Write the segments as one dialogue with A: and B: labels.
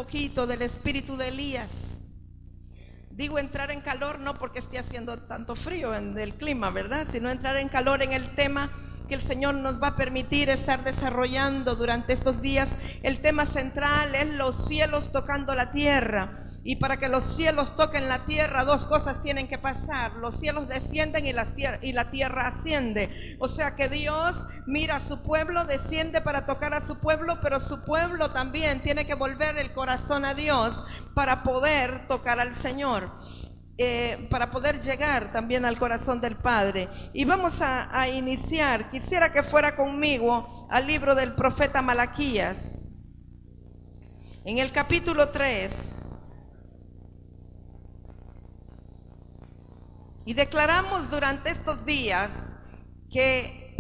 A: poquito del espíritu de Elías. Digo entrar en calor no porque esté haciendo tanto frío en el clima, ¿verdad? Sino entrar en calor en el tema que el Señor nos va a permitir estar desarrollando durante estos días. El tema central es los cielos tocando la tierra. Y para que los cielos toquen la tierra, dos cosas tienen que pasar: los cielos descienden y la tierra asciende. O sea que Dios mira a su pueblo, desciende para tocar a su pueblo, pero su pueblo también tiene que volver el corazón a Dios para poder tocar al Señor. Para poder llegar también al corazón del Padre. Y vamos a iniciar. Quisiera que fuera conmigo al libro del profeta Malaquías, en el capítulo 3. Y declaramos durante estos días que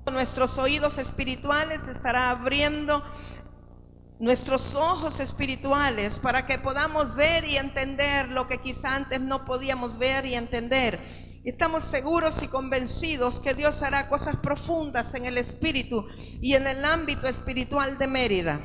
A: nuestros oídos espirituales estará abriendo nuestros ojos espirituales para que podamos ver y entender lo que quizá antes no podíamos ver y entender. Estamos seguros y convencidos que Dios hará cosas profundas en el espíritu y en el ámbito espiritual de Mérida.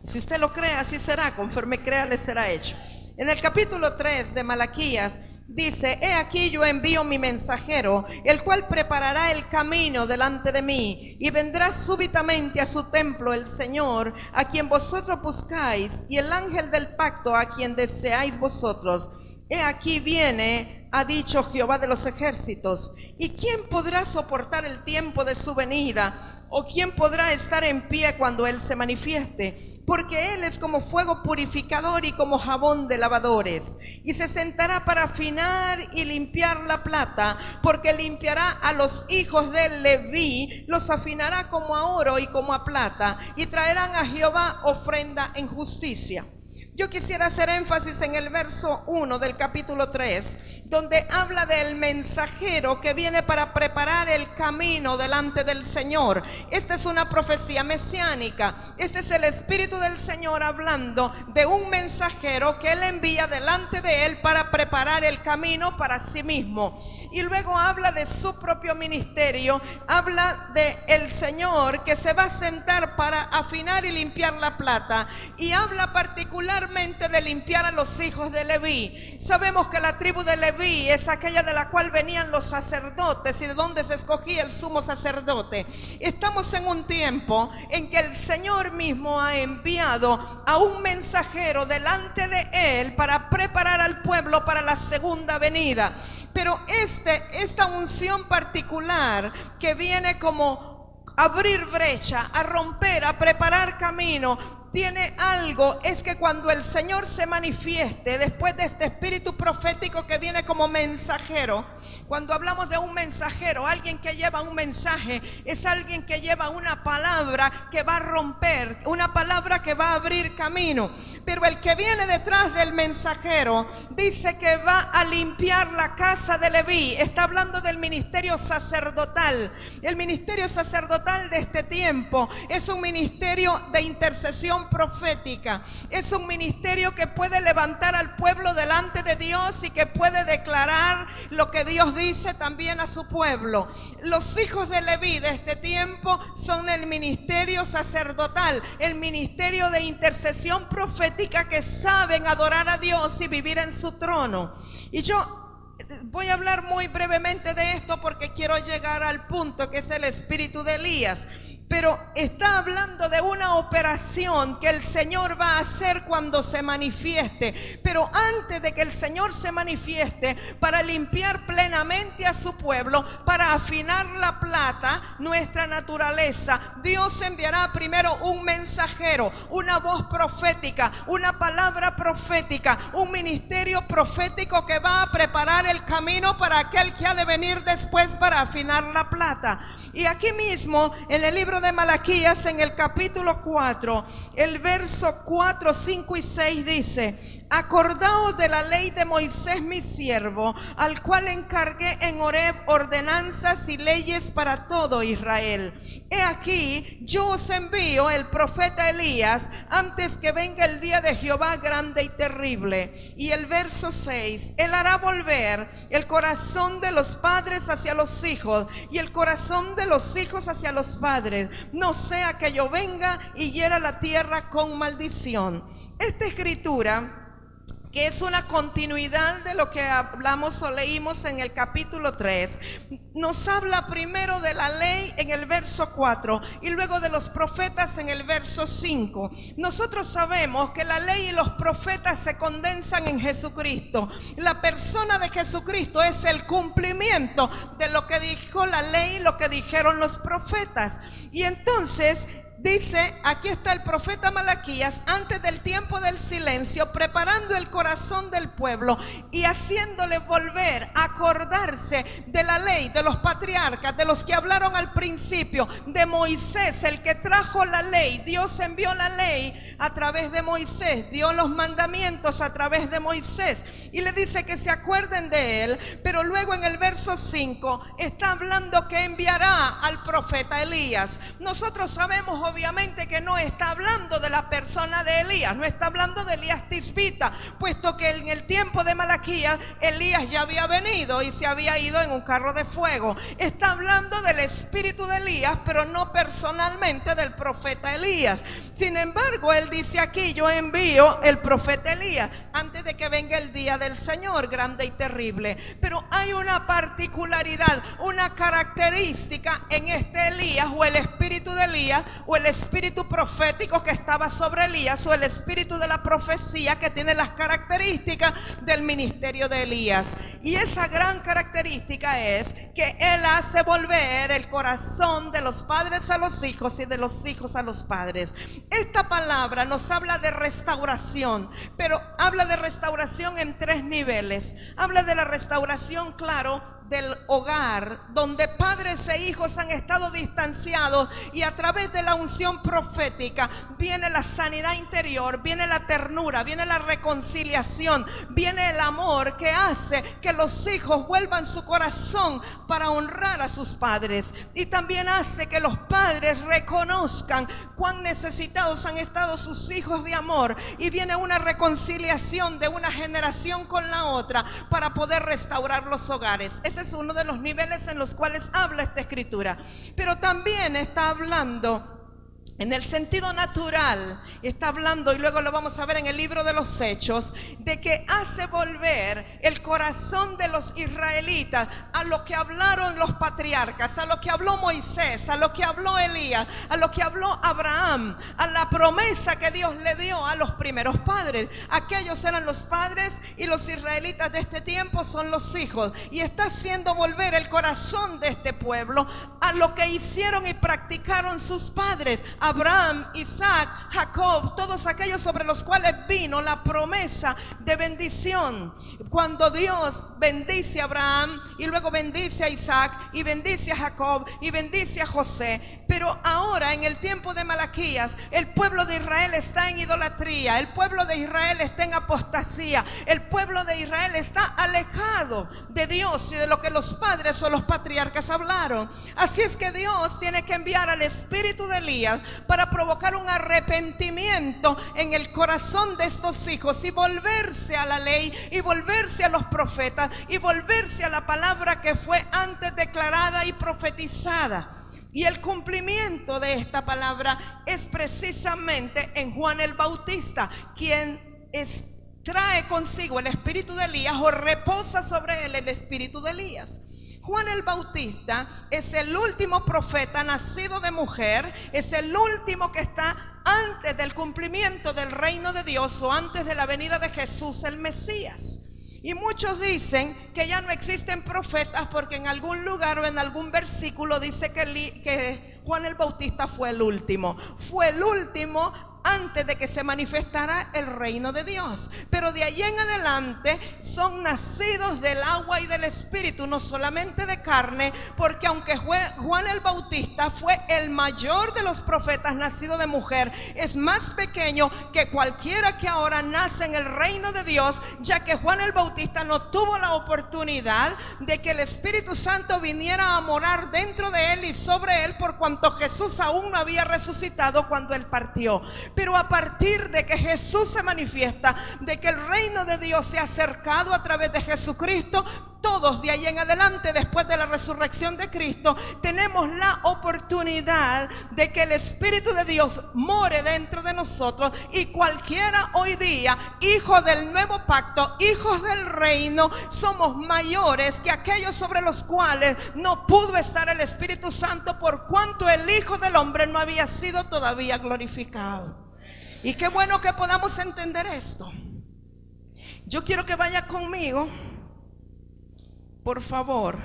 A: Si usted lo cree, así será. Conforme crea, le será hecho. En el capítulo 3 de Malaquías dice: he aquí yo envío mi mensajero, el cual preparará el camino delante de mí, y vendrá súbitamente a su templo el Señor, a quien vosotros buscáis, y el ángel del pacto, a quien deseáis vosotros. He aquí viene, ha dicho Jehová de los ejércitos. ¿Y quién podrá soportar el tiempo de su venida? ¿O quién podrá estar en pie cuando Él se manifieste? Porque Él es como fuego purificador y como jabón de lavadores. Y se sentará para afinar y limpiar la plata, porque limpiará a los hijos de Leví, los afinará como a oro y como a plata, y traerán a Jehová ofrenda en justicia. Yo quisiera hacer énfasis en el verso 1 del capítulo 3, donde habla del mensajero que viene para preparar el camino delante del Señor. Esta es una profecía mesiánica. Este es el Espíritu del Señor hablando de un mensajero que Él envía delante de Él para preparar el camino para sí mismo. Y luego habla de su propio ministerio, habla de el Señor que se va a sentar para afinar y limpiar la plata, y habla particularmente de limpiar a los hijos de Leví. Sabemos que la tribu de Leví es aquella de la cual venían los sacerdotes y de donde se escogía el sumo sacerdote. Estamos en un tiempo en que el Señor mismo ha enviado a un mensajero delante de Él para preparar al pueblo para la segunda venida. Pero esta unción particular que viene como abrir brecha, a romper, a preparar camino, tiene algo: es que cuando el Señor se manifieste, después de este espíritu profético que viene como mensajero, cuando hablamos de un mensajero, alguien que lleva un mensaje, es alguien que lleva una palabra que va a romper, una palabra que va a abrir camino. Pero el que viene detrás del mensajero dice que va a limpiar la casa de Leví. Está hablando del ministerio sacerdotal. El ministerio sacerdotal de este tiempo es un ministerio de intercesión profética. Es un ministerio que puede levantar al pueblo delante de Dios y que puede declarar lo que Dios dice también a su pueblo. Los hijos de Leví de este tiempo son el ministerio sacerdotal, el ministerio de intercesión profética, que saben adorar a Dios y vivir en su trono. Y yo voy a hablar muy brevemente de esto porque quiero llegar al punto que es el espíritu de Elías. Pero está hablando de una operación que el Señor va a hacer cuando se manifieste. Pero antes de que el Señor se manifieste, para limpiar plenamente a su pueblo, para afinar la plata, nuestra naturaleza, Dios enviará primero un mensajero, una voz profética, una palabra profética, un ministerio profético que va a preparar el camino para aquel que ha de venir después para afinar la plata. Y aquí mismo en el libro de Malaquías, en el capítulo 4, el verso 4, 5 y 6 dice: acordaos de la ley de Moisés mi siervo, al cual encargué en Horeb ordenanzas y leyes para todo Israel. He aquí, yo os envío el profeta Elías antes que venga el día de Jehová grande y terrible. Y el verso 6, él hará volver el corazón de los padres hacia los hijos y el corazón de los hijos hacia los padres, no sea que yo venga y hiera la tierra con maldición. Esta escritura, que es una continuidad de lo que hablamos o leímos en el capítulo 3, nos habla primero de la ley en el verso 4 y luego de los profetas en el verso 5. Nosotros sabemos que la ley y los profetas se condensan en Jesucristo. La persona de Jesucristo es el cumplimiento de lo que dijo la ley, lo que dijeron los profetas. Y entonces dice, aquí está el profeta Malaquías, antes del tiempo del silencio, preparando el corazón del pueblo y haciéndole volver a acordarse de la ley, de los patriarcas, de los que hablaron al principio, de Moisés, el que trajo la ley. Dios envió la ley a través de Moisés, dio los mandamientos a través de Moisés y le dice que se acuerden de él. Pero luego en el verso 5 está hablando que enviará al profeta Elías. Nosotros sabemos obviamente que no está hablando de la persona de Elías, no está hablando de Elías Tisbita, puesto que en el tiempo de Malaquías Elías ya había venido y se había ido en un carro de fuego. Está hablando del espíritu de Elías, pero no personalmente del profeta Elías. Sin embargo, él dice aquí, yo envío el profeta Elías antes de que venga el día del Señor grande y terrible. Pero hay una particularidad, una característica en este Elías, o el espíritu de Elías, o el espíritu profético que estaba sobre Elías, o el espíritu de la profecía que tiene las características del ministerio de Elías. Y esa gran característica es que él hace volver el corazón de los padres a los hijos y de los hijos a los padres. Esta palabra nos habla de restauración, pero habla de restauración en 3 niveles. Habla de la restauración, claro, del hogar, donde padres e hijos han estado distanciados, y a través de la unción profética viene la sanidad interior, viene la ternura, viene la reconciliación, viene el amor que hace que los hijos vuelvan su corazón para honrar a sus padres, y también hace que los padres reconozcan cuán necesitados han estado sus hijos de amor, y viene una reconciliación de una generación con la otra para poder restaurar los hogares. Ese es uno de los niveles en los cuales habla esta escritura. Pero también está hablando en el sentido natural, está hablando, y luego lo vamos a ver en el libro de los Hechos, de que hace volver el corazón de los israelitas a lo que hablaron los patriarcas, a lo que habló Moisés, a lo que habló Elías, a lo que habló Abraham, a la promesa que Dios le dio a los primeros padres. Aquellos eran los padres y los israelitas de este tiempo son los hijos, y está haciendo volver el corazón de este pueblo a lo que hicieron y practicaron sus padres, Abraham, Isaac, Jacob, todos aquellos sobre los cuales vino la promesa de bendición. Cuando Dios bendice a Abraham y luego bendice a Isaac y bendice a Jacob y bendice a José. Pero ahora en el tiempo de Malaquías el pueblo de Israel está en idolatría, el pueblo de Israel está en apostasía, el pueblo de Israel está alejado de Dios y de lo que los padres o los patriarcas hablaron. Así es que Dios tiene que enviar al espíritu de Elías para provocar un arrepentimiento en el corazón de estos hijos y volverse a la ley y volverse a los profetas y volverse a la palabra que fue antes declarada y profetizada. Y el cumplimiento de esta palabra es precisamente en Juan el Bautista, quien trae consigo el espíritu de Elías, o reposa sobre él el espíritu de Elías. Juan el Bautista es el último profeta nacido de mujer, es el último que está antes del cumplimiento del reino de Dios, o antes de la venida de Jesús el Mesías. Y muchos dicen que ya no existen profetas porque en algún lugar o en algún versículo dice que Juan el Bautista fue el último. Fue el último antes de que se manifestara el reino de Dios. Pero de allí en adelante son nacidos del agua y del espíritu, no solamente de carne, porque aunque Juan el Bautista fue el mayor de los profetas nacido de mujer, es más pequeño que cualquiera que ahora nace en el reino de Dios, ya que Juan el Bautista no tuvo la oportunidad de que el Espíritu Santo viniera a morar dentro de él y sobre él, por cuanto Jesús aún no había resucitado cuando él partió. Pero a partir de que Jesús se manifiesta, de que el reino de Dios se ha acercado a través de Jesucristo, todos de ahí en adelante, después de la resurrección de Cristo, tenemos la oportunidad de que el Espíritu de Dios more dentro de nosotros, y cualquiera hoy día, hijos del nuevo pacto, hijos del reino, somos mayores que aquellos sobre los cuales no pudo estar el Espíritu Santo, por cuanto el Hijo del Hombre no había sido todavía glorificado. Y qué bueno que podamos entender esto. Yo quiero que vaya conmigo, por favor,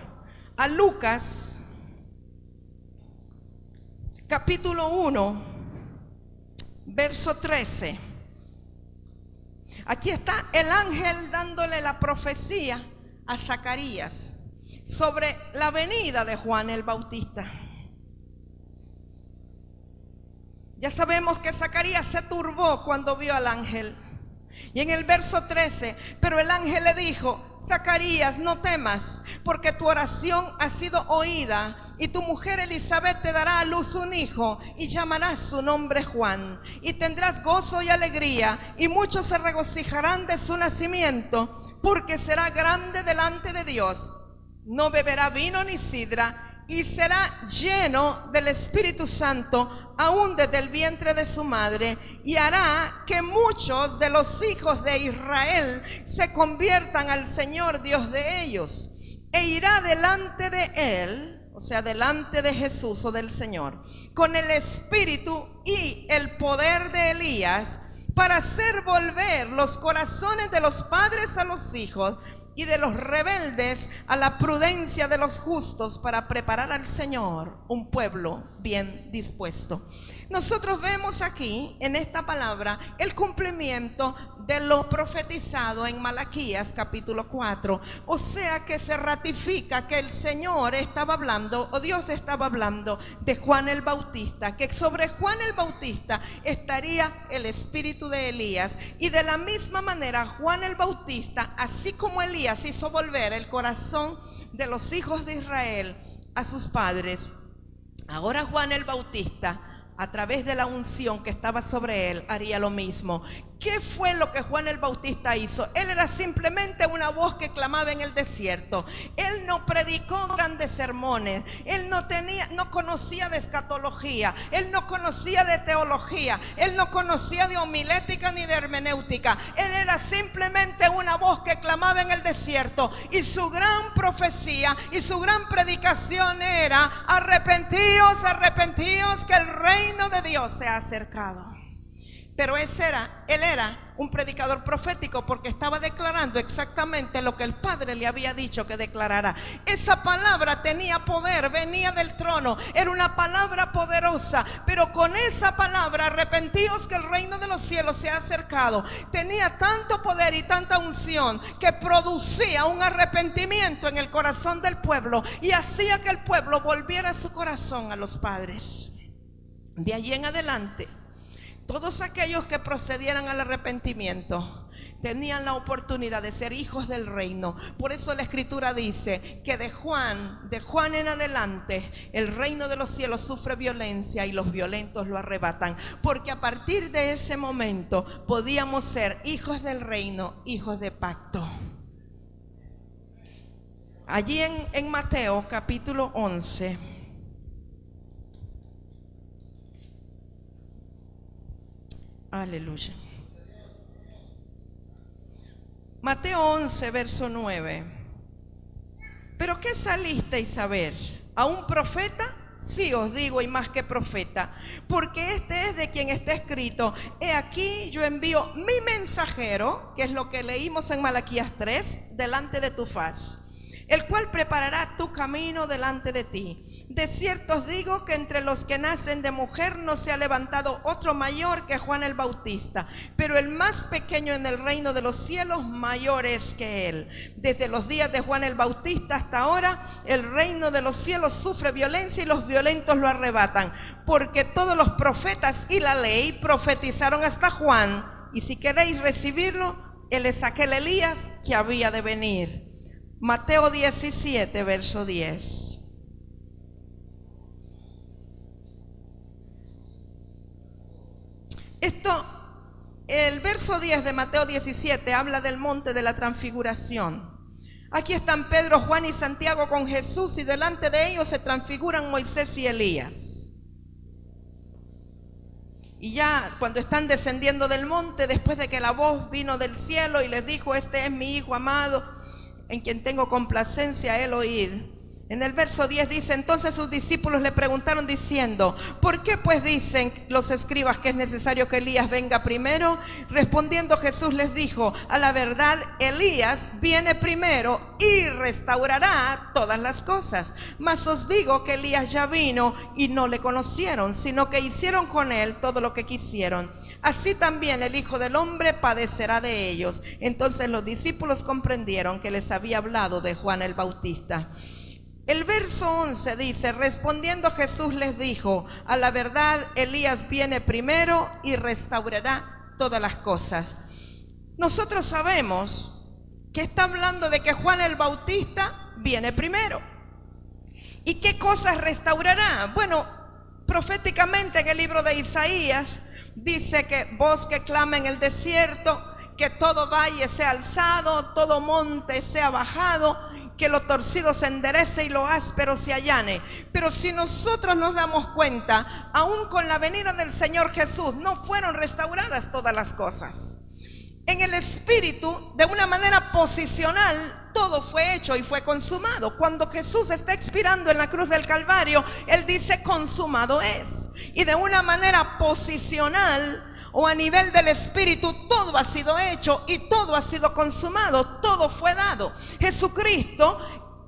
A: a Lucas, capítulo 1, verso 13. Aquí está el ángel dándole la profecía a Zacarías sobre la venida de Juan el Bautista. Ya sabemos que Zacarías se turbó cuando vio al ángel. Y en el verso 13, pero el ángel le dijo: Zacarías, no temas, porque tu oración ha sido oída, y tu mujer Elizabeth te dará a luz un hijo, y llamarás su nombre Juan, y tendrás gozo y alegría, y muchos se regocijarán de su nacimiento, porque será grande delante de Dios. No beberá vino ni sidra, y será lleno del Espíritu Santo aún desde el vientre de su madre, y hará que muchos de los hijos de Israel se conviertan al Señor Dios de ellos, e irá delante de él, o sea, delante de Jesús o del Señor, con el espíritu y el poder de Elías, para hacer volver los corazones de los padres a los hijos, y de los rebeldes a la prudencia de los justos, para preparar al Señor un pueblo bien dispuesto. Nosotros vemos aquí en esta palabra el cumplimiento de lo profetizado en Malaquías capítulo 4. O sea que se ratifica que el Señor estaba hablando, o Dios estaba hablando de Juan el Bautista, que sobre Juan el Bautista estaría el espíritu de Elías. Y de la misma manera Juan el Bautista, así como Elías hizo volver el corazón de los hijos de Israel a sus padres, ahora Juan el Bautista, a través de la unción que estaba sobre él, haría lo mismo. ¿Qué fue lo que Juan el Bautista hizo? Él era simplemente una voz que clamaba en el desierto. Él no predicó grandes sermones. Él no conocía de escatología. Él no conocía de teología. Él no conocía de homilética ni de hermenéutica. Él era simplemente una voz que clamaba en el desierto. Y su gran profecía y su gran predicación era: arrepentíos, arrepentíos, que el reino de Dios se ha acercado. Pero él era un predicador profético, porque estaba declarando exactamente lo que el Padre le había dicho que declarara. Esa palabra tenía poder, venía del trono, era una palabra poderosa, pero con esa palabra, arrepentíos que el reino de los cielos se ha acercado, tenía tanto poder y tanta unción que producía un arrepentimiento en el corazón del pueblo, y hacía que el pueblo volviera su corazón a los padres. De allí en adelante, todos aquellos que procedieran al arrepentimiento tenían la oportunidad de ser hijos del reino. Por eso la Escritura dice que de Juan en adelante, el reino de los cielos sufre violencia y los violentos lo arrebatan. Porque a partir de ese momento podíamos ser hijos del reino, hijos de pacto. Allí en Mateo capítulo 11. Aleluya. Mateo 11, verso 9. ¿Pero qué salisteis a ver? ¿A un profeta? Sí os digo, y más que profeta, porque este es de quien está escrito: he aquí yo envío mi mensajero, que es lo que leímos en Malaquías 3, delante de tu faz, el cual preparará tu camino delante de ti. De cierto os digo que entre los que nacen de mujer no se ha levantado otro mayor que Juan el Bautista, pero el más pequeño en el reino de los cielos mayor es que él. Desde los días de Juan el Bautista hasta ahora, el reino de los cielos sufre violencia y los violentos lo arrebatan, porque todos los profetas y la ley profetizaron hasta Juan, y si queréis recibirlo, él es aquel Elías que había de venir. Mateo 17, verso 10. El verso 10 de Mateo 17 habla del monte de la transfiguración. Aquí están Pedro, Juan y Santiago con Jesús y delante de ellos se transfiguran Moisés y Elías. Y ya cuando están descendiendo del monte, después de que la voz vino del cielo y les dijo: este es mi Hijo amado, en quien tengo complacencia, él oíd. En el verso 10 dice: entonces sus discípulos le preguntaron diciendo: ¿por qué pues dicen los escribas que es necesario que Elías venga primero? Respondiendo Jesús les dijo: a la verdad Elías viene primero y restaurará todas las cosas. Mas os digo que Elías ya vino y no le conocieron, sino que hicieron con él todo lo que quisieron. Así también el Hijo del Hombre padecerá de ellos. Entonces los discípulos comprendieron que les había hablado de Juan el Bautista. El verso 11 dice: respondiendo Jesús les dijo: a la verdad Elías viene primero y restaurará todas las cosas. Nosotros sabemos que está hablando de que Juan el Bautista viene primero. ¿Y qué cosas restaurará? Bueno, proféticamente en el libro de Isaías dice que voz que clama en el desierto, que todo valle sea alzado, todo monte sea bajado, que lo torcido se enderece y lo áspero se allane. Pero si nosotros nos damos cuenta, aún con la venida del Señor Jesús no fueron restauradas todas las cosas. En el espíritu, de una manera posicional, todo fue hecho y fue consumado. Cuando Jesús está expirando en la cruz del Calvario, Él dice: consumado es. Y de una manera posicional o a nivel del espíritu, todo ha sido hecho y todo ha sido consumado, todo fue dado. Jesucristo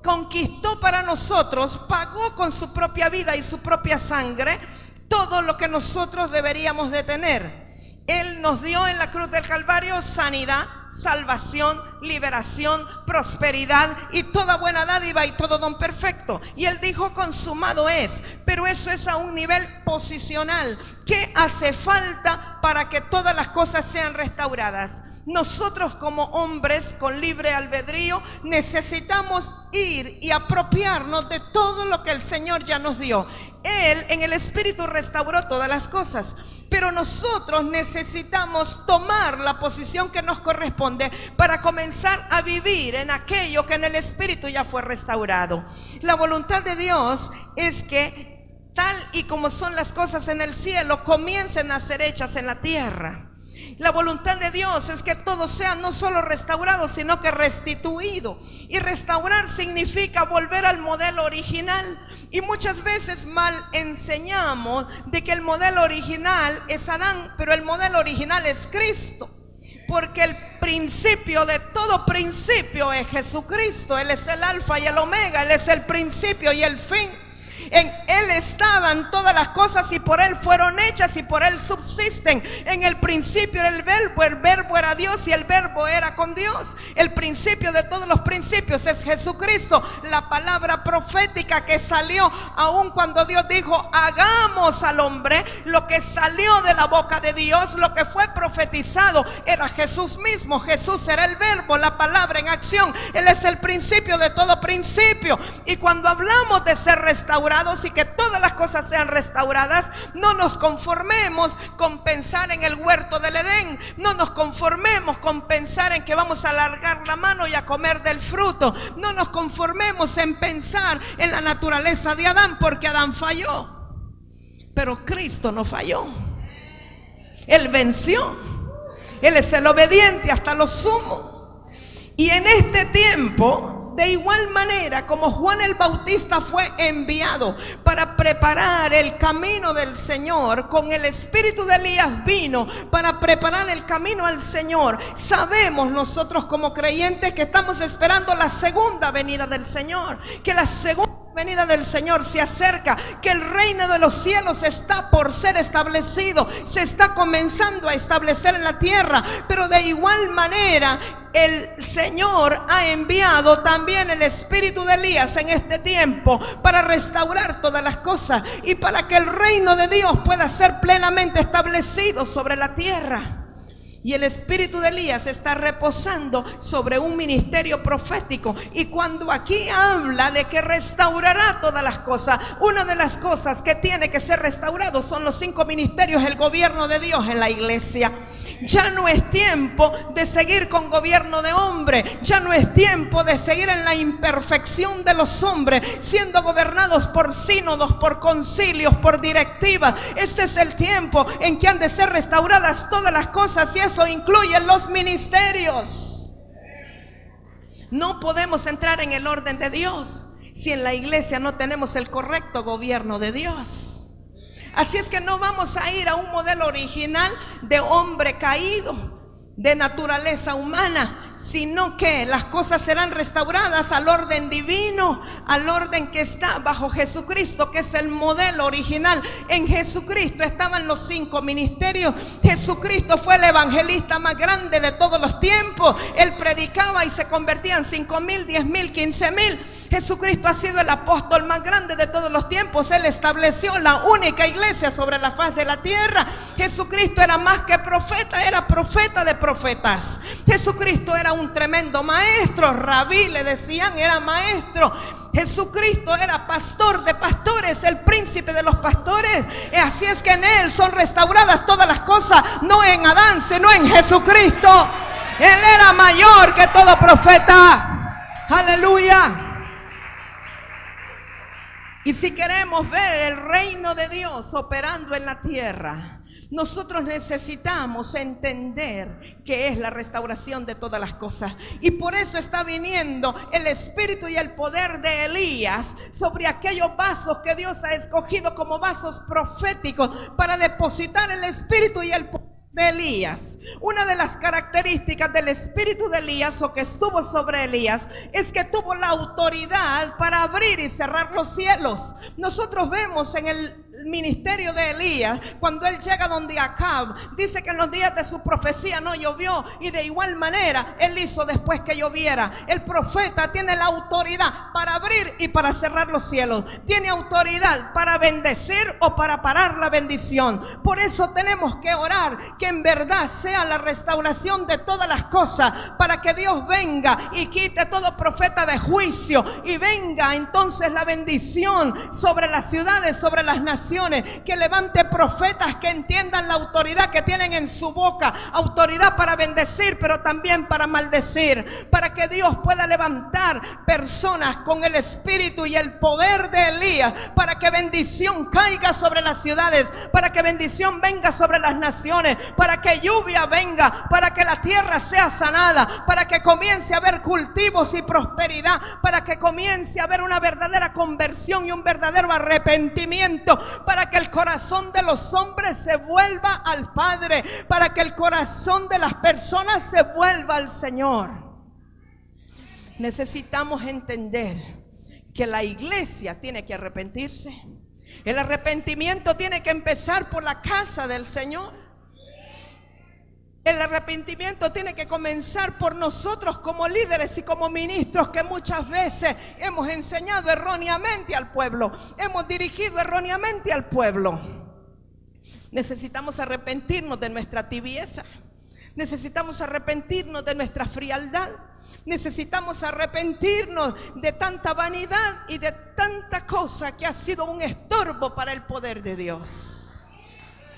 A: conquistó para nosotros, pagó con su propia vida y su propia sangre todo lo que nosotros deberíamos de tener. Él nos dio en la cruz del Calvario sanidad, salvación, liberación, prosperidad y toda buena dádiva y todo don perfecto. Y Él dijo: consumado es. Pero eso es a un nivel posicional. ¿Qué hace falta para que todas las cosas sean restauradas? Nosotros como hombres con libre albedrío necesitamos ir y apropiarnos de todo lo que el Señor ya nos dio. Él en el Espíritu restauró todas las cosas, pero nosotros necesitamos tomar la posición que nos corresponde para comenzar a vivir en aquello que en el Espíritu ya fue restaurado. La voluntad de Dios es que tal y como son las cosas en el cielo, comiencen a ser hechas en la tierra. La voluntad de Dios es que todo sea no solo restaurado, sino que restituido. Y restaurar significa volver al modelo original. Y muchas veces mal enseñamos de que el modelo original es Adán, pero el modelo original es Cristo. Porque el principio de todo principio es Jesucristo. Él es el alfa y el omega, Él es el principio y el fin. En Él estaban todas las cosas y por Él fueron hechas y por Él subsisten. En el principio era el verbo era Dios y el verbo era con Dios. El principio de todos los principios es Jesucristo. La palabra profética que salió aun cuando Dios dijo: hagamos al hombre, lo que salió de la boca de Dios, lo que fue profetizado era Jesús mismo. Jesús era el verbo, la palabra en acción. Él es el principio de todo principio. Y cuando hablamos de ser restaurados y que todas las cosas sean restauradas, no nos conformemos con pensar en el huerto del Edén. No nos conformemos con pensar en que vamos a alargar la mano y a comer del fruto. No nos conformemos en pensar en la naturaleza de Adán, porque Adán falló, pero Cristo no falló. Él venció. Él es el obediente hasta lo sumo. Y en este tiempo, de igual manera como Juan el Bautista fue enviado para preparar el camino del Señor, con el espíritu de Elías vino para preparar el camino al Señor. Sabemos nosotros como creyentes que estamos esperando la segunda venida del Señor, que la segunda venida del Señor se acerca, que el reino de los cielos está por ser establecido, se está comenzando a establecer en la tierra. Pero de igual manera el Señor ha enviado también el espíritu de Elías en este tiempo para restaurar todas las cosas y para que el reino de Dios pueda ser plenamente establecido sobre la tierra. Y el espíritu de Elías está reposando sobre un ministerio profético. Y cuando aquí habla de que restaurará todas las cosas, una de las cosas que tiene que ser restaurado son los 5 ministerios, el gobierno de Dios en la iglesia. Ya no es tiempo de seguir con gobierno de hombre. Ya no es tiempo de seguir en la imperfección de los hombres, siendo gobernados por sínodos, por concilios, por directivas. Este es el tiempo en que han de ser restauradas todas las cosas, y eso incluye los ministerios. No podemos entrar en el orden de Dios si en la iglesia no tenemos el correcto gobierno de Dios. Así es que no vamos a ir a un modelo original de hombre caído, de naturaleza humana, sino que las cosas serán restauradas al orden divino, al orden que está bajo Jesucristo, que es el modelo original. En Jesucristo estaban los 5 ministerios. Jesucristo fue el evangelista más grande de todos los tiempos. Él predicaba y se convertían 5,000, 10,000, 15,000. Jesucristo ha sido el apóstol más grande de todos los tiempos. Él estableció la única iglesia sobre la faz de la tierra. Jesucristo era más que profeta, era profeta de profetas. Jesucristo era un tremendo maestro, rabí le decían, era maestro. Jesucristo era pastor de pastores, el príncipe de los pastores. Así es que en él son restauradas todas las cosas, no en Adán, sino en Jesucristo. Él era mayor que todo profeta. Aleluya. Y si queremos ver el reino de Dios operando en la tierra, nosotros necesitamos entender que es la restauración de todas las cosas. Y por eso está viniendo el espíritu y el poder de Elías sobre aquellos vasos que Dios ha escogido como vasos proféticos para depositar el espíritu y el poder de Elías. Una de las características del espíritu de Elías, o que estuvo sobre Elías, es que tuvo la autoridad para abrir y cerrar los cielos. Nosotros vemos en el ministerio de Elías, cuando él llega donde Acab, dice que en los días de su profecía no llovió, y de igual manera él hizo después que lloviera. El profeta tiene la autoridad para abrir y para cerrar los cielos. Tiene autoridad para bendecir o para parar la bendición. Por eso tenemos que orar que en verdad sea la restauración de todas las cosas, para que Dios venga y quite todo profeta de juicio, y venga entonces la bendición sobre las ciudades, sobre las naciones. Que levante profetas que entiendan la autoridad que tienen en su boca, autoridad para bendecir, pero también para maldecir, para que Dios pueda levantar personas con el espíritu y el poder de Elías, para que bendición caiga sobre las ciudades, para que bendición venga sobre las naciones, para que lluvia venga, para que la tierra sea sanada, para que comience a haber cultivos y prosperidad, para que comience a haber una verdadera conversión y un verdadero arrepentimiento, para que el corazón de los hombres se vuelva al Padre, para que el corazón de las personas se vuelva al Señor. Necesitamos entender que la iglesia tiene que arrepentirse. El arrepentimiento tiene que empezar por la casa del Señor. El arrepentimiento tiene que comenzar por nosotros como líderes y como ministros, que muchas veces hemos enseñado erróneamente al pueblo, hemos dirigido erróneamente al pueblo. Necesitamos arrepentirnos de nuestra tibieza. Necesitamos arrepentirnos de nuestra frialdad. Necesitamos arrepentirnos de tanta vanidad y de tanta cosa que ha sido un estorbo para el poder de Dios.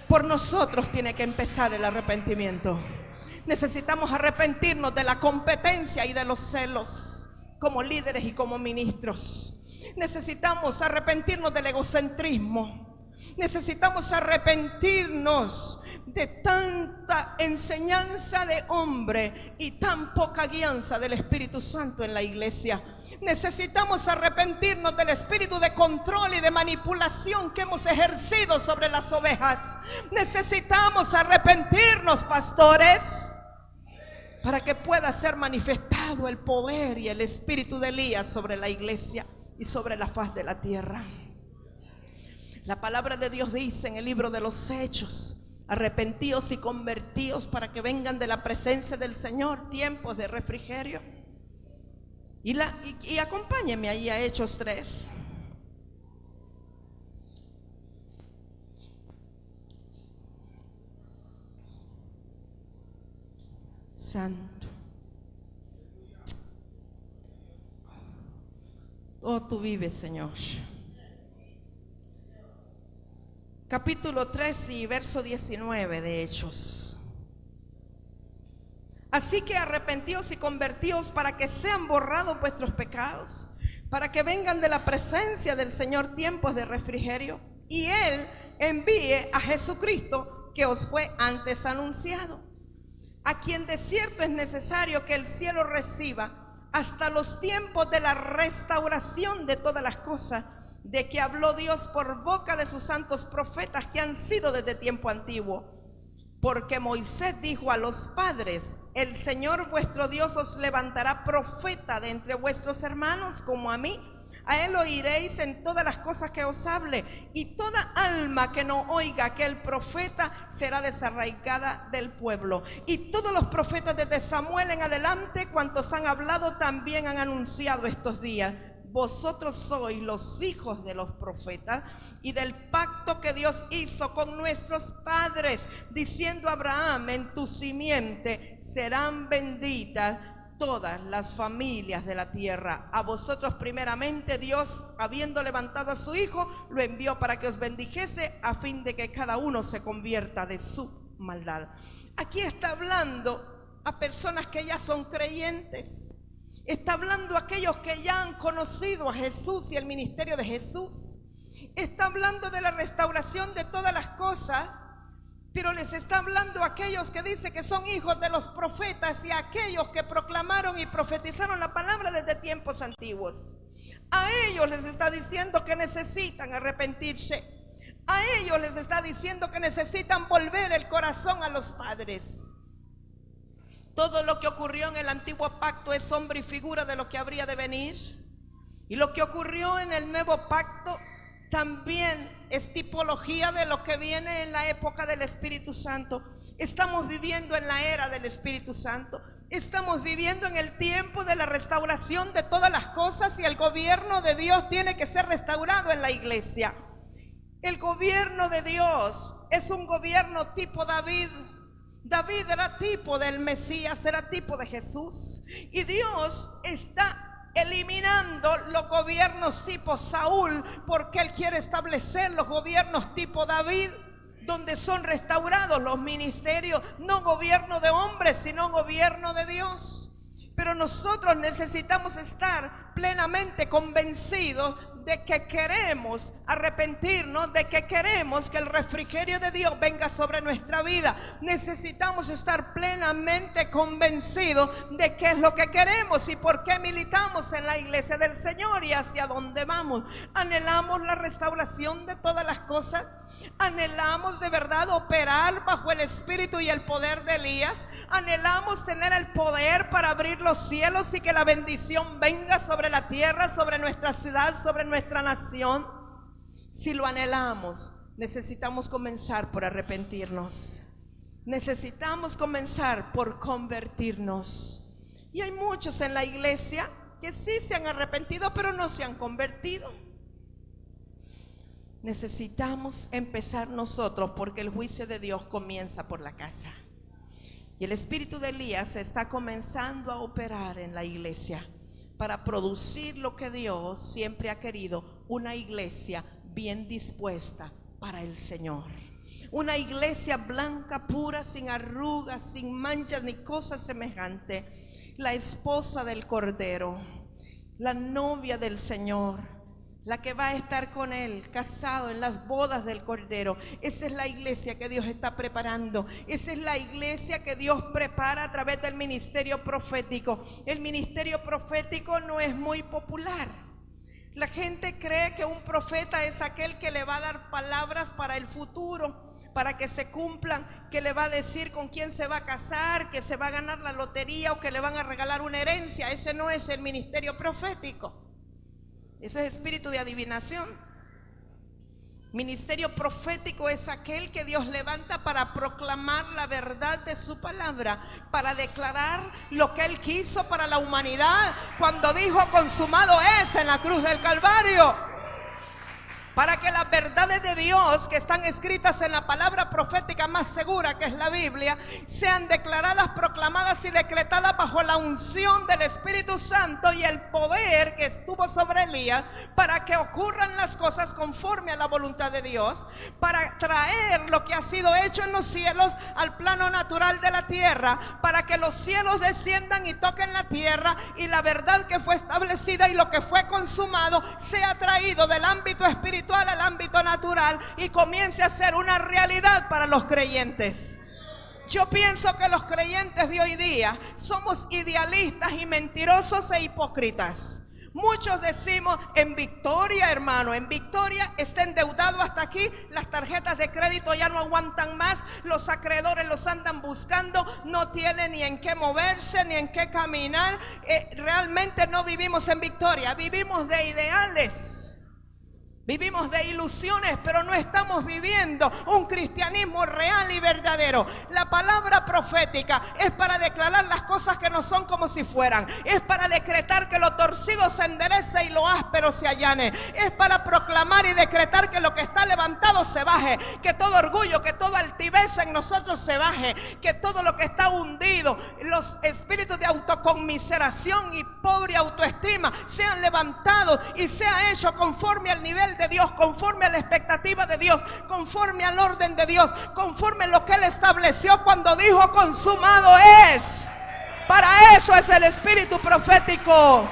A: Por nosotros tiene que empezar el arrepentimiento. Necesitamos arrepentirnos de la competencia y de los celos como líderes y como ministros. Necesitamos arrepentirnos del egocentrismo. Necesitamos arrepentirnos de tanta enseñanza de hombre y tan poca guianza del Espíritu Santo en la iglesia. Necesitamos arrepentirnos del espíritu de control y de manipulación que hemos ejercido sobre las ovejas. Necesitamos arrepentirnos, pastores, para que pueda ser manifestado el poder y el espíritu de Elías sobre la iglesia y sobre la faz de la tierra. La palabra de Dios dice en el libro de los Hechos: arrepentíos y convertíos para que vengan de la presencia del Señor tiempos de refrigerio. Y acompáñenme ahí a Hechos 3. Santo. Oh, tú vives, Señor. Capítulo 3 y verso 19 de Hechos. Así que arrepentíos y convertíos para que sean borrados vuestros pecados, para que vengan de la presencia del Señor tiempos de refrigerio, y Él envíe a Jesucristo que os fue antes anunciado, a quien de cierto es necesario que el cielo reciba hasta los tiempos de la restauración de todas las cosas, de que habló Dios por boca de sus santos profetas que han sido desde tiempo antiguo. Porque Moisés dijo a los padres: el Señor vuestro Dios os levantará profeta de entre vuestros hermanos como a mí. A él oiréis en todas las cosas que os hable, y toda alma que no oiga aquel profeta será desarraigada del pueblo. Y todos los profetas desde Samuel en adelante, cuantos han hablado, también han anunciado estos días. Vosotros sois los hijos de los profetas y del pacto que Dios hizo con nuestros padres, diciendo a Abraham: en tu simiente serán benditas todas las familias de la tierra. A vosotros primeramente Dios, habiendo levantado a su Hijo, lo envió para que os bendijese, a fin de que cada uno se convierta de su maldad. Aquí está hablando a personas que ya son creyentes. Está hablando a aquellos que ya han conocido a Jesús y el ministerio de Jesús. Está hablando de la restauración de todas las cosas, pero les está hablando a aquellos que dice que son hijos de los profetas y a aquellos que proclamaron y profetizaron la palabra desde tiempos antiguos. A ellos les está diciendo que necesitan arrepentirse. A ellos les está diciendo que necesitan volver el corazón a los padres. Todo lo que ocurrió en el antiguo pacto es sombra y figura de lo que habría de venir. Y lo que ocurrió en el nuevo pacto también es tipología de lo que viene en la época del Espíritu Santo. Estamos viviendo en la era del Espíritu Santo. Estamos viviendo en el tiempo de la restauración de todas las cosas, y el gobierno de Dios tiene que ser restaurado en la iglesia. El gobierno de Dios es un gobierno tipo David. David era tipo del Mesías, era tipo de Jesús. Y Dios está eliminando los gobiernos tipo Saúl, porque Él quiere establecer los gobiernos tipo David, donde son restaurados los ministerios, no gobierno de hombres, sino gobierno de Dios. Pero nosotros necesitamos estar plenamente convencidos de que queremos arrepentirnos, de que queremos que el refrigerio de Dios venga sobre nuestra vida. Necesitamos estar plenamente convencidos de qué es lo que queremos y por qué militamos en la iglesia del Señor y hacia dónde vamos. Anhelamos la restauración de todas las cosas. Anhelamos de verdad operar bajo el espíritu y el poder de Elías. Anhelamos tener el poder para abrir los cielos y que la bendición venga sobre la tierra, sobre nuestra ciudad, sobre nuestra nación. Si lo anhelamos, necesitamos comenzar por arrepentirnos. Necesitamos comenzar por convertirnos. Y hay muchos en la iglesia que sí se han arrepentido, pero no se han convertido. Necesitamos empezar nosotros, porque el juicio de Dios comienza por la casa. Y el espíritu de Elías está comenzando a operar en la iglesia para producir lo que Dios siempre ha querido: una iglesia bien dispuesta para el Señor. Una iglesia blanca, pura, sin arrugas, sin manchas ni cosas semejantes. La esposa del Cordero, la novia del Señor, la que va a estar con Él, casado en las bodas del Cordero. Esa es la iglesia que Dios está preparando. Esa es la iglesia que Dios prepara a través del ministerio profético. El ministerio profético no es muy popular. La gente cree que un profeta es aquel que le va a dar palabras para el futuro, para que se cumplan, que le va a decir con quién se va a casar, que se va a ganar la lotería o que le van a regalar una herencia. Ese no es el ministerio profético. Ese es espíritu de adivinación. Ministerio profético es aquel que Dios levanta para proclamar la verdad de su palabra, para declarar lo que Él quiso para la humanidad cuando dijo: consumado es, en la cruz del Calvario. Para que las verdades de Dios que están escritas en la palabra profética más segura, que es la Biblia, sean declaradas, proclamadas y decretadas bajo bajo la unción del Espíritu Santo y el poder que estuvo sobre Elías, para que ocurran las cosas conforme a la voluntad de Dios, para traer lo que ha sido hecho en los cielos al plano natural de la tierra, para que los cielos desciendan y toquen la tierra, y la verdad que fue establecida y lo que fue consumado sea traído del ámbito espiritual al ámbito natural y comience a ser una realidad para los creyentes. Yo pienso que los creyentes de hoy día somos idealistas y mentirosos e hipócritas. Muchos decimos: en Victoria, hermano, en Victoria está endeudado hasta aquí, las tarjetas de crédito ya no aguantan más, los acreedores los andan buscando, no tienen ni en qué moverse, ni en qué caminar. Realmente no vivimos en Victoria, vivimos de ideales. Vivimos de ilusiones, pero no estamos viviendo un cristianismo real y verdadero. La palabra profética es para declarar las cosas que no son como si fueran. Es para decretar que lo torcido se enderece y lo áspero se allane. Es para proclamar y decretar que lo que está levantado se baje. Que todo orgullo, que toda altivez en nosotros se baje. Que todo lo que está hundido, los espíritus de autoconmiseración y pobre autoestima, sean levantados y sea hecho conforme al nivel de Dios, conforme a la expectativa de Dios, conforme al orden de Dios, conforme a lo que Él estableció cuando dijo: consumado es. Para eso es el espíritu profético.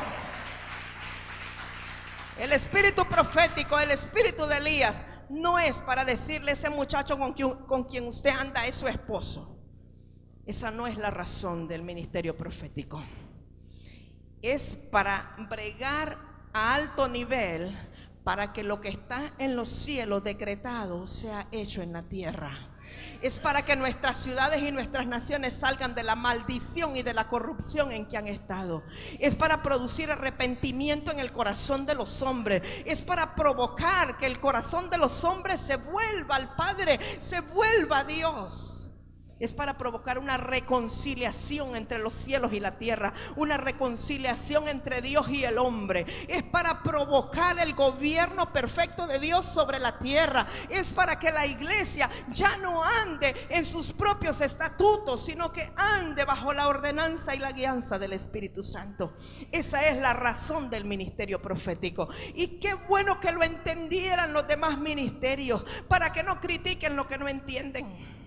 A: El espíritu profético, el espíritu de Elías, no es para decirle: ese muchacho con quien usted anda es su esposo. Esa no es la razón del ministerio profético. Es para bregar a alto nivel, para que lo que está en los cielos decretado sea hecho en la tierra. Es para que nuestras ciudades y nuestras naciones salgan de la maldición y de la corrupción en que han estado. Es para producir arrepentimiento en el corazón de los hombres. Es para provocar que el corazón de los hombres se vuelva al Padre, se vuelva a Dios. Es para provocar una reconciliación entre los cielos y la tierra, una reconciliación entre Dios y el hombre. Es para provocar el gobierno perfecto de Dios sobre la tierra. Es para que la iglesia ya no ande en sus propios estatutos, sino que ande bajo la ordenanza y la guianza del Espíritu Santo. Esa es la razón del ministerio profético. Y qué bueno que lo entendieran los demás ministerios, para que no critiquen lo que no entienden.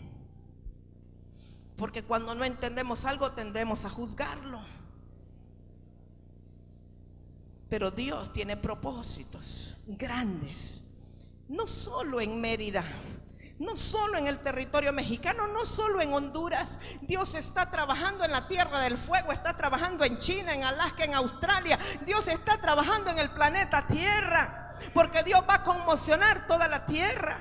A: Porque cuando no entendemos algo tendemos a juzgarlo. Pero Dios tiene propósitos grandes, no solo en Mérida, no solo en el territorio mexicano, no solo en Honduras. Dios está trabajando en la Tierra del Fuego, está trabajando en China, en Alaska, en Australia. Dios está trabajando en el planeta Tierra, porque Dios va a conmocionar toda la tierra.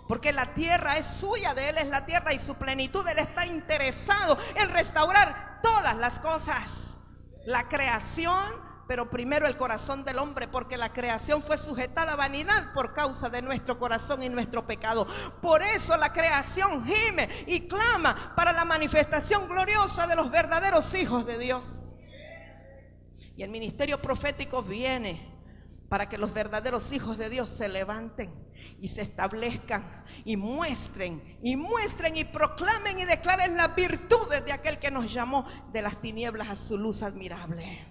A: Porque la tierra es suya, de Él es la tierra y su plenitud. Él está interesado en restaurar todas las cosas, la creación, pero primero el corazón del hombre, porque la creación fue sujetada a vanidad por causa de nuestro corazón y nuestro pecado. Por eso la creación gime y clama para la manifestación gloriosa de los verdaderos hijos de Dios. Y el ministerio profético viene para que los verdaderos hijos de Dios se levanten y se establezcan y muestren y proclamen y declaren las virtudes de aquel que nos llamó de las tinieblas a su luz admirable.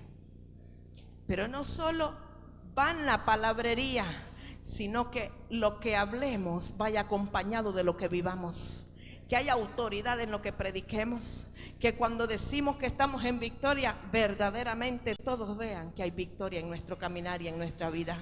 A: Pero no solo van la palabrería, sino que lo que hablemos vaya acompañado de lo que vivamos. Que haya autoridad en lo que prediquemos. Que cuando decimos que estamos en victoria, verdaderamente todos vean que hay victoria en nuestro caminar y en nuestra vida.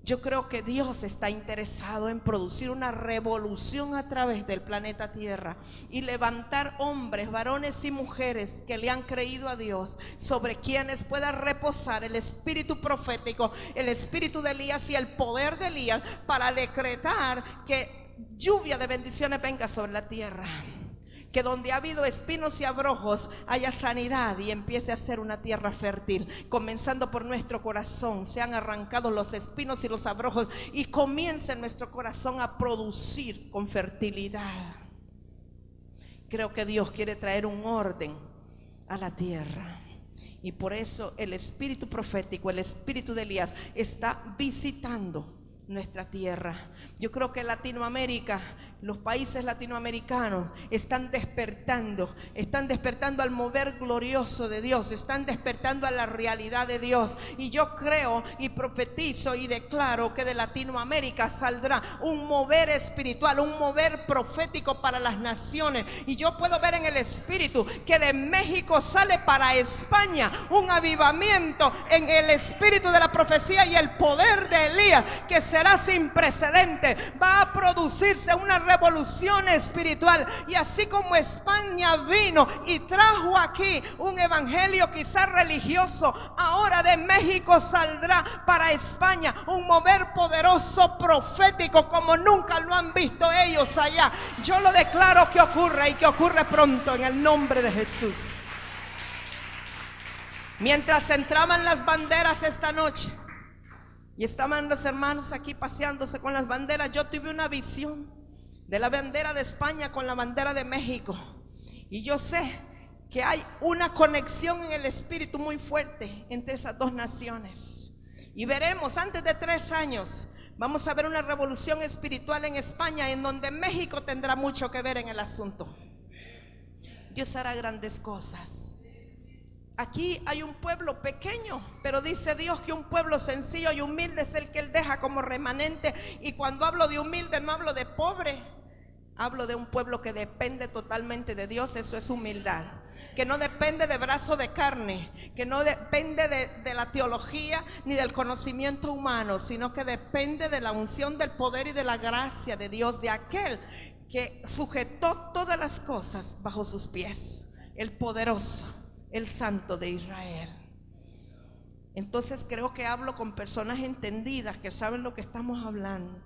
A: Yo creo que Dios está interesado en producir una revolución a través del planeta Tierra y levantar hombres, varones y mujeres que le han creído a Dios, sobre quienes pueda reposar el espíritu profético, el espíritu de Elías y el poder de Elías, para decretar que lluvia de bendiciones venga sobre la tierra. Que donde ha habido espinos y abrojos haya sanidad y empiece a ser una tierra fértil. Comenzando por nuestro corazón, sean arrancados los espinos y los abrojos y comience nuestro corazón a producir con fertilidad. Creo que Dios quiere traer un orden a la tierra. Y por eso el espíritu profético, el espíritu de Elías, está visitando nuestra tierra. Yo creo que Latinoamérica, los países latinoamericanos están despertando al mover glorioso de Dios, están despertando a la realidad de Dios. Y yo creo y profetizo y declaro que de Latinoamérica saldrá un mover espiritual, un mover profético para las naciones. Y yo puedo ver en el espíritu que de México sale para España un avivamiento en el espíritu de la profecía y el poder de Elías, que será sin precedentes. Va a producirse una revolución espiritual, y así como España vino y trajo aquí un evangelio quizás religioso, ahora de México saldrá para España un mover poderoso profético como nunca lo han visto ellos allá. Yo lo declaro que ocurre, y que ocurre pronto en el nombre de Jesús. Mientras entraban las banderas esta noche y estaban los hermanos aquí paseándose con las banderas, yo tuve una visión de la bandera de España con la bandera de México. Y yo sé que hay una conexión en el espíritu muy fuerte entre esas dos naciones. Y veremos, antes de 3 años, vamos a ver una revolución espiritual en España, en donde México tendrá mucho que ver en el asunto. Dios hará grandes cosas. Aquí hay un pueblo pequeño, pero dice Dios que un pueblo sencillo y humilde es el que Él deja como remanente. Y cuando hablo de humilde, no hablo de pobre, hablo de un pueblo que depende totalmente de Dios. Eso es humildad, que no depende de brazo de carne, que no depende de la teología ni del conocimiento humano, sino que depende de la unción, del poder y de la gracia de Dios, de aquel que sujetó todas las cosas bajo sus pies, el poderoso, el Santo de Israel. Entonces creo que hablo con personas entendidas que saben lo que estamos hablando.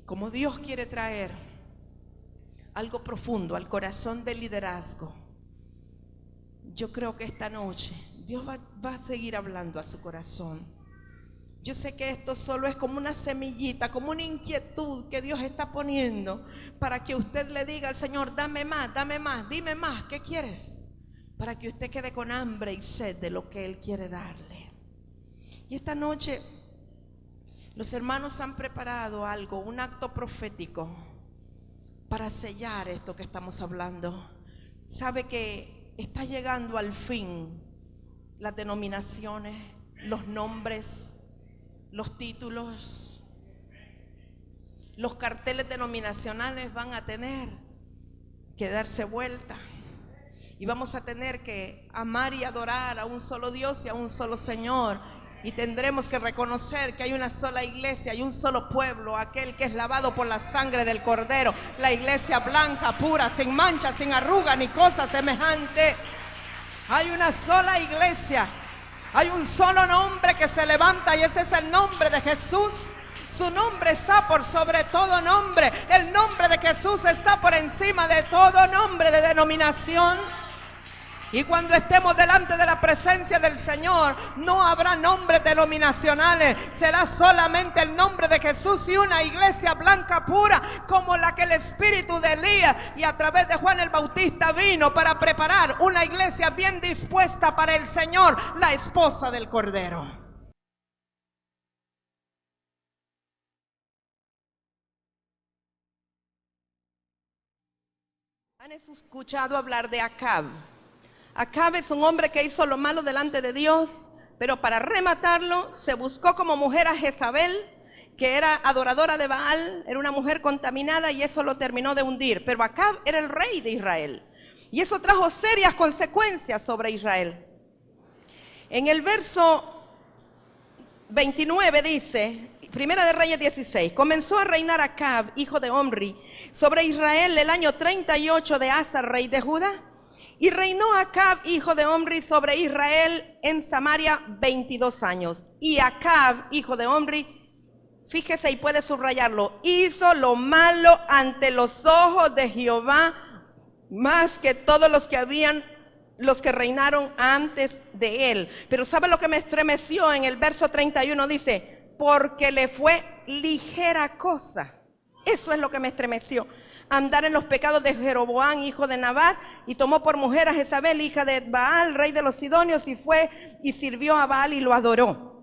A: Como Dios quiere traer algo profundo al corazón del liderazgo, yo creo que esta noche Dios va a seguir hablando a su corazón. Yo sé que esto solo es como una semillita, como una inquietud que Dios está poniendo para que usted le diga al Señor: dame más, dime más, ¿qué quieres? Para que usted quede con hambre y sed de lo que Él quiere darle. Y esta noche los hermanos han preparado algo, un acto profético para sellar esto que estamos hablando. Sabe que está llegando al fin las denominaciones, los nombres, los títulos, los carteles denominacionales van a tener que darse vuelta. Y vamos a tener que amar y adorar a un solo Dios y a un solo Señor. Y tendremos que reconocer que hay una sola iglesia, hay un solo pueblo, aquel que es lavado por la sangre del Cordero, la iglesia blanca, pura, sin mancha, sin arruga ni cosa semejante. Hay una sola iglesia, hay un solo nombre que se levanta, y ese es el nombre de Jesús. Su nombre está por sobre todo nombre. El nombre de Jesús está por encima de todo nombre de denominación. Y cuando estemos delante de la presencia del Señor, no habrá nombres denominacionales. Será solamente el nombre de Jesús y una iglesia blanca pura, como la que el espíritu de Elías y a través de Juan el Bautista vino para preparar una iglesia bien dispuesta para el Señor, la esposa del Cordero. ¿Han escuchado hablar de Acab? Acab es un hombre que hizo lo malo delante de Dios, pero para rematarlo se buscó como mujer a Jezabel, que era adoradora de Baal, era una mujer contaminada, y eso lo terminó de hundir. Pero Acab era el rey de Israel, y eso trajo serias consecuencias sobre Israel. En el verso 29 dice, Primera de Reyes 16, comenzó a reinar Acab, hijo de Omri, sobre Israel el año 38 de Asa, rey de Judá. Y reinó Acab, hijo de Omri, sobre Israel en Samaria 22 años. Y Acab, hijo de Omri, fíjese y puede subrayarlo, hizo lo malo ante los ojos de Jehová, más que todos los que reinaron antes de él. Pero ¿sabe lo que me estremeció? En el verso 31 dice, porque le fue ligera cosa. Eso es lo que me estremeció. Andar en los pecados de Jeroboam, hijo de Nabat, y tomó por mujer a Jezabel, hija de Baal, rey de los Sidonios, y fue y sirvió a Baal y lo adoró.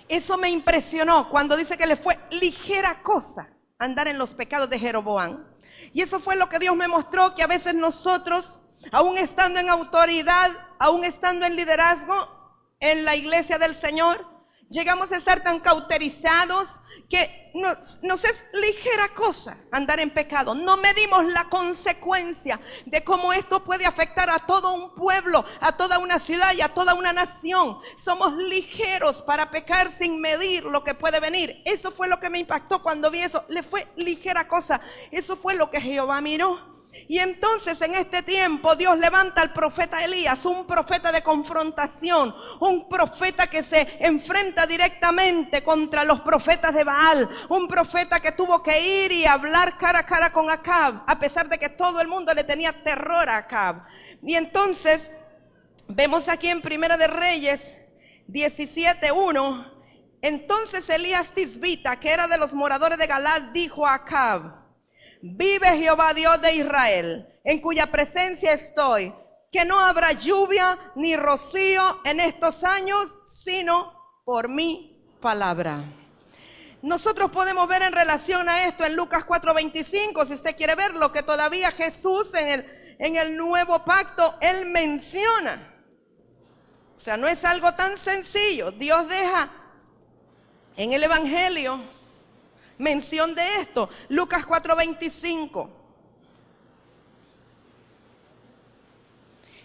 A: Eso me impresionó cuando dice que le fue ligera cosa andar en los pecados de Jeroboam. Y eso fue lo que Dios me mostró, que a veces nosotros, aún estando en autoridad, aún estando en liderazgo en la iglesia del Señor, llegamos a estar tan cauterizados que nos es ligera cosa andar en pecado. No medimos la consecuencia de cómo esto puede afectar a todo un pueblo, a toda una ciudad y a toda una nación. Somos ligeros para pecar sin medir lo que puede venir. Eso fue lo que me impactó cuando vi eso. Le fue ligera cosa. Eso fue lo que Jehová miró. Y entonces en este tiempo Dios levanta al profeta Elías, un profeta de confrontación, un profeta que se enfrenta directamente contra los profetas de Baal, un profeta que tuvo que ir y hablar cara a cara con Acab, a pesar de que todo el mundo le tenía terror a Acab. Y entonces vemos aquí en Primera de Reyes 17:1, entonces Elías Tisbita, que era de los moradores de Galad, dijo a Acab: vive Jehová Dios de Israel, en cuya presencia estoy, que no habrá lluvia ni rocío en estos años, sino por mi palabra. Nosotros podemos ver en relación a esto en Lucas 4:25, si usted quiere verlo, que todavía Jesús en el nuevo pacto, Él menciona. O sea, no es algo tan sencillo. Dios deja en el Evangelio mención de esto. Lucas 4:25.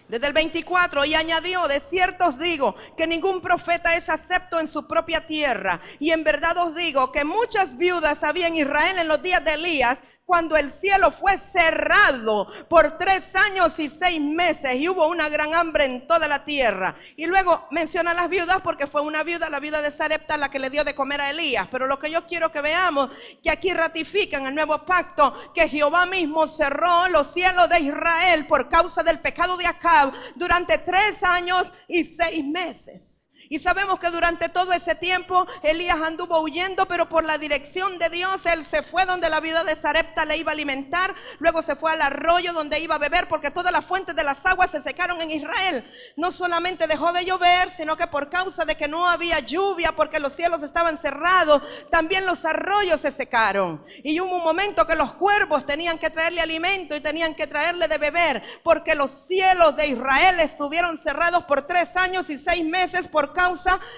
A: Desde el 24, y añadió: de cierto os digo que ningún profeta es acepto en su propia tierra. Y en verdad os digo que muchas viudas había en Israel en los días de Elías, cuando el cielo fue cerrado por 3 años y 6 meses y hubo una gran hambre en toda la tierra. Y luego menciona a las viudas porque fue una viuda, la viuda de Sarepta, la que le dio de comer a Elías. Pero lo que yo quiero que veamos, que aquí ratifican el nuevo pacto, que Jehová mismo cerró los cielos de Israel por causa del pecado de Acab durante 3 años y 6 meses. Y sabemos que durante todo ese tiempo Elías anduvo huyendo, pero por la dirección de Dios él se fue donde la viuda de Sarepta le iba a alimentar. Luego se fue al arroyo donde iba a beber, porque todas las fuentes de las aguas se secaron en Israel. No solamente dejó de llover, sino que por causa de que no había lluvia, porque los cielos estaban cerrados, también los arroyos se secaron. Y hubo un momento que los cuervos tenían que traerle alimento y tenían que traerle de beber, porque los cielos de Israel estuvieron cerrados por 3 años y 6 meses por causa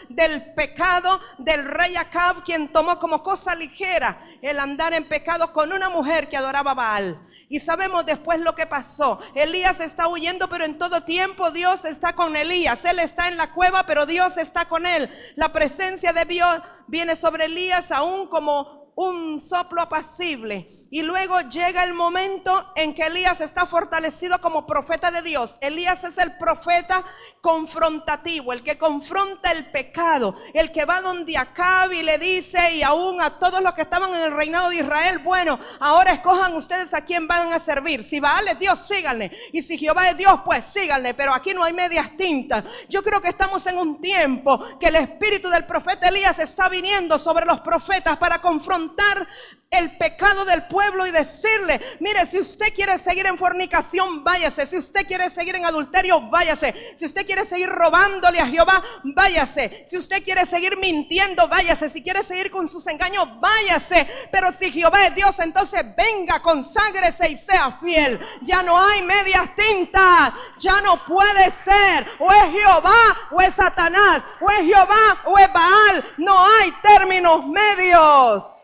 A: del pecado del rey Acab, quien tomó como cosa ligera el andar en pecado con una mujer que adoraba a Baal. Y sabemos después lo que pasó. Elías está huyendo, pero en todo tiempo Dios está con Elías. Él está en la cueva, pero Dios está con él. La presencia de Dios viene sobre Elías aún como un soplo apacible. Y luego llega el momento en que Elías está fortalecido como profeta de Dios. Elías es el profeta confrontativo, el que confronta el pecado, el que va donde Acab y le dice, y aún a todos los que estaban en el reinado de Israel: bueno, ahora escojan ustedes a quién van a servir. Si Baal es Dios, síganle, y si Jehová es Dios, pues síganle, pero aquí no hay medias tintas. Yo creo que estamos en un tiempo que el espíritu del profeta Elías está viniendo sobre los profetas para confrontar el pecado del pueblo y decirle: mire, si usted quiere seguir en fornicación, váyase. Si usted quiere seguir en adulterio, váyase. Si usted quiere seguir robándole a Jehová, váyase. Si usted quiere seguir mintiendo, váyase. Si quiere seguir con sus engaños, váyase. Pero si Jehová es Dios, entonces venga, conságrese y sea fiel. Ya no hay medias tintas. Ya no puede ser. O es Jehová o es Satanás. O es Jehová o es Baal. No hay términos medios.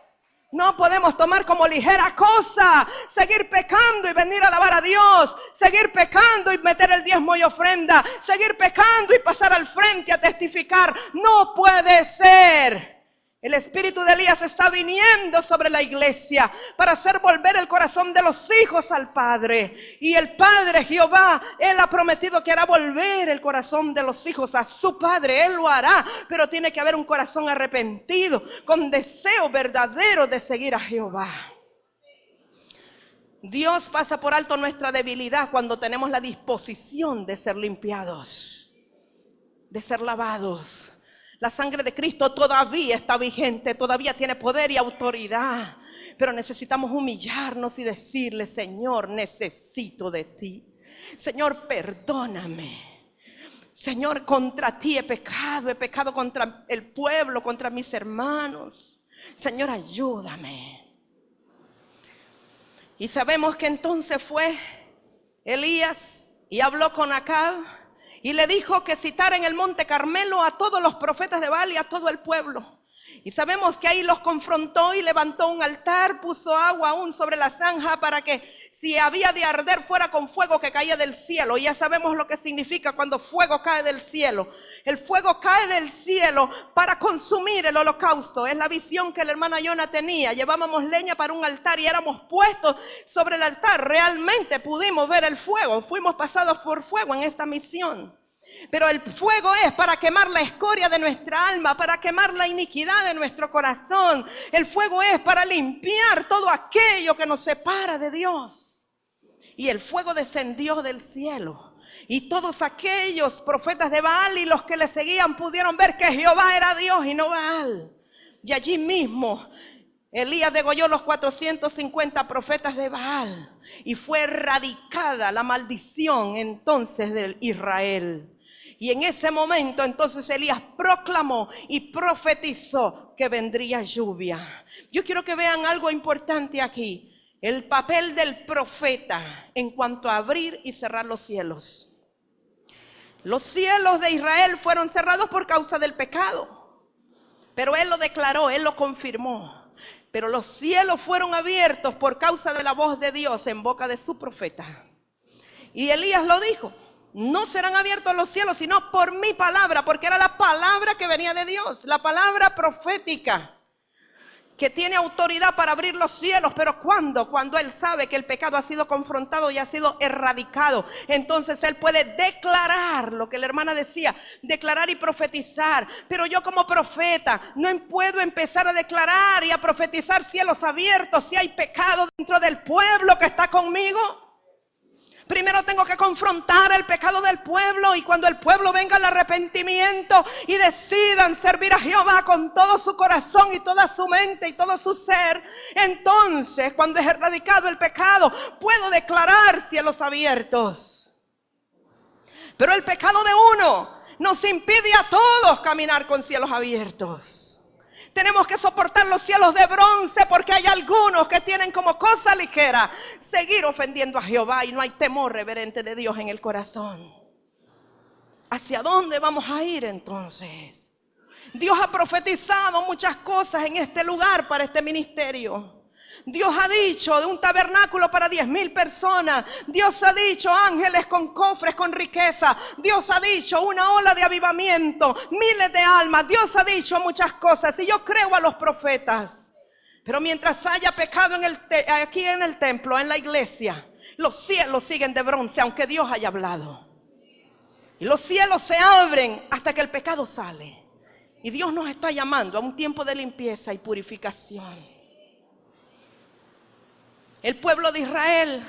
A: No podemos tomar como ligera cosa seguir pecando y venir a alabar a Dios, seguir pecando y meter el diezmo y ofrenda, seguir pecando y pasar al frente a testificar. No puede ser. El espíritu de Elías está viniendo sobre la iglesia para hacer volver el corazón de los hijos al Padre. Y el Padre, Jehová, Él ha prometido que hará volver el corazón de los hijos a su Padre. Él lo hará, pero tiene que haber un corazón arrepentido, con deseo verdadero de seguir a Jehová. Dios pasa por alto nuestra debilidad cuando tenemos la disposición de ser limpiados, de ser lavados. La sangre de Cristo todavía está vigente, todavía tiene poder y autoridad. Pero necesitamos humillarnos y decirle: Señor, necesito de ti. Señor, perdóname. Señor, contra ti he pecado contra el pueblo, contra mis hermanos. Señor, ayúdame. Y sabemos que entonces fue Elías y habló con Acab y le dijo que citara en el monte Carmelo a todos los profetas de Baal y a todo el pueblo. Y sabemos que ahí los confrontó y levantó un altar, puso agua aún sobre la zanja para que si había de arder fuera con fuego que caía del cielo. Y ya sabemos lo que significa cuando fuego cae del cielo. El fuego cae del cielo para consumir el holocausto. Es la visión que la hermana Yona tenía. Llevábamos leña para un altar y éramos puestos sobre el altar. Realmente pudimos ver el fuego. Fuimos pasados por fuego en esta misión. Pero el fuego es para quemar la escoria de nuestra alma, para quemar la iniquidad de nuestro corazón. El fuego es para limpiar todo aquello que nos separa de Dios. Y el fuego descendió del cielo. Y todos aquellos profetas de Baal y los que le seguían pudieron ver que Jehová era Dios y no Baal. Y allí mismo Elías degolló los 450 profetas de Baal. Y fue erradicada la maldición entonces de Israel. Y en ese momento entonces Elías proclamó y profetizó que vendría lluvia. Yo quiero que vean algo importante aquí. El papel del profeta en cuanto a abrir y cerrar los cielos. Los cielos de Israel fueron cerrados por causa del pecado. Pero él lo declaró, él lo confirmó. Pero los cielos fueron abiertos por causa de la voz de Dios en boca de su profeta. Y Elías lo dijo. No serán abiertos los cielos, sino por mi palabra, porque era la palabra que venía de Dios, la palabra profética, que tiene autoridad para abrir los cielos. Pero ¿cuándo? Cuando él sabe que el pecado ha sido confrontado y ha sido erradicado. Entonces él puede declarar lo que la hermana decía, declarar y profetizar. Pero yo como profeta no puedo empezar a declarar y a profetizar cielos abiertos si hay pecado dentro del pueblo que está conmigo. Primero tengo que confrontar el pecado del pueblo, y cuando el pueblo venga al arrepentimiento y decidan servir a Jehová con todo su corazón y toda su mente y todo su ser, entonces cuando es erradicado el pecado puedo declarar cielos abiertos. Pero el pecado de uno nos impide a todos caminar con cielos abiertos. Tenemos que soportar los cielos de bronce porque hay algunos que tienen como cosa ligera seguir ofendiendo a Jehová y no hay temor reverente de Dios en el corazón. ¿Hacia dónde vamos a ir entonces? Dios ha profetizado muchas cosas en este lugar para este ministerio. Dios ha dicho de un tabernáculo para 10,000 personas. Dios ha dicho ángeles con cofres con riqueza. Dios ha dicho una ola de avivamiento, miles de almas. Dios ha dicho muchas cosas y yo creo a los profetas. Pero mientras haya pecado aquí en el templo, en la iglesia, los cielos siguen de bronce aunque Dios haya hablado. Y los cielos se abren hasta que el pecado sale. Y Dios nos está llamando a un tiempo de limpieza y purificación. El pueblo de Israel,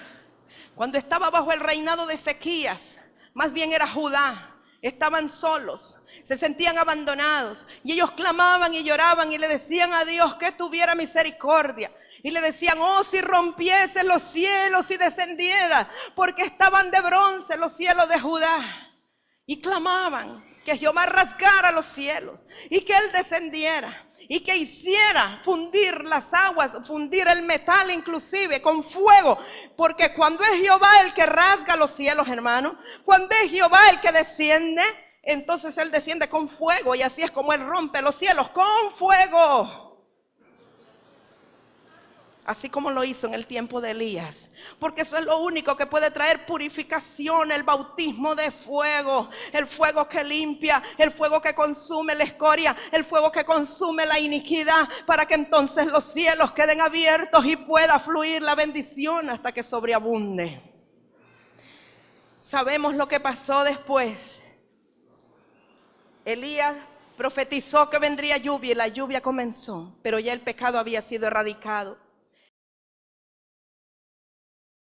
A: cuando estaba bajo el reinado de Ezequías, más bien era Judá, estaban solos, se sentían abandonados y ellos clamaban y lloraban y le decían a Dios que tuviera misericordia. Y le decían, oh, si rompiese los cielos y descendiera, porque estaban de bronce los cielos de Judá. Y clamaban que Jehová rasgara los cielos y que Él descendiera. Y que hiciera fundir las aguas, fundir el metal inclusive con fuego. Porque cuando es Jehová el que rasga los cielos, hermano, cuando es Jehová el que desciende, entonces Él desciende con fuego. Y así es como Él rompe los cielos, con fuego. Así como lo hizo en el tiempo de Elías. Porque eso es lo único que puede traer purificación, el bautismo de fuego. El fuego que limpia, el fuego que consume la escoria, el fuego que consume la iniquidad. Para que entonces los cielos queden abiertos y pueda fluir la bendición hasta que sobreabunde. Sabemos lo que pasó después. Elías profetizó que vendría lluvia y la lluvia comenzó. Pero ya el pecado había sido erradicado.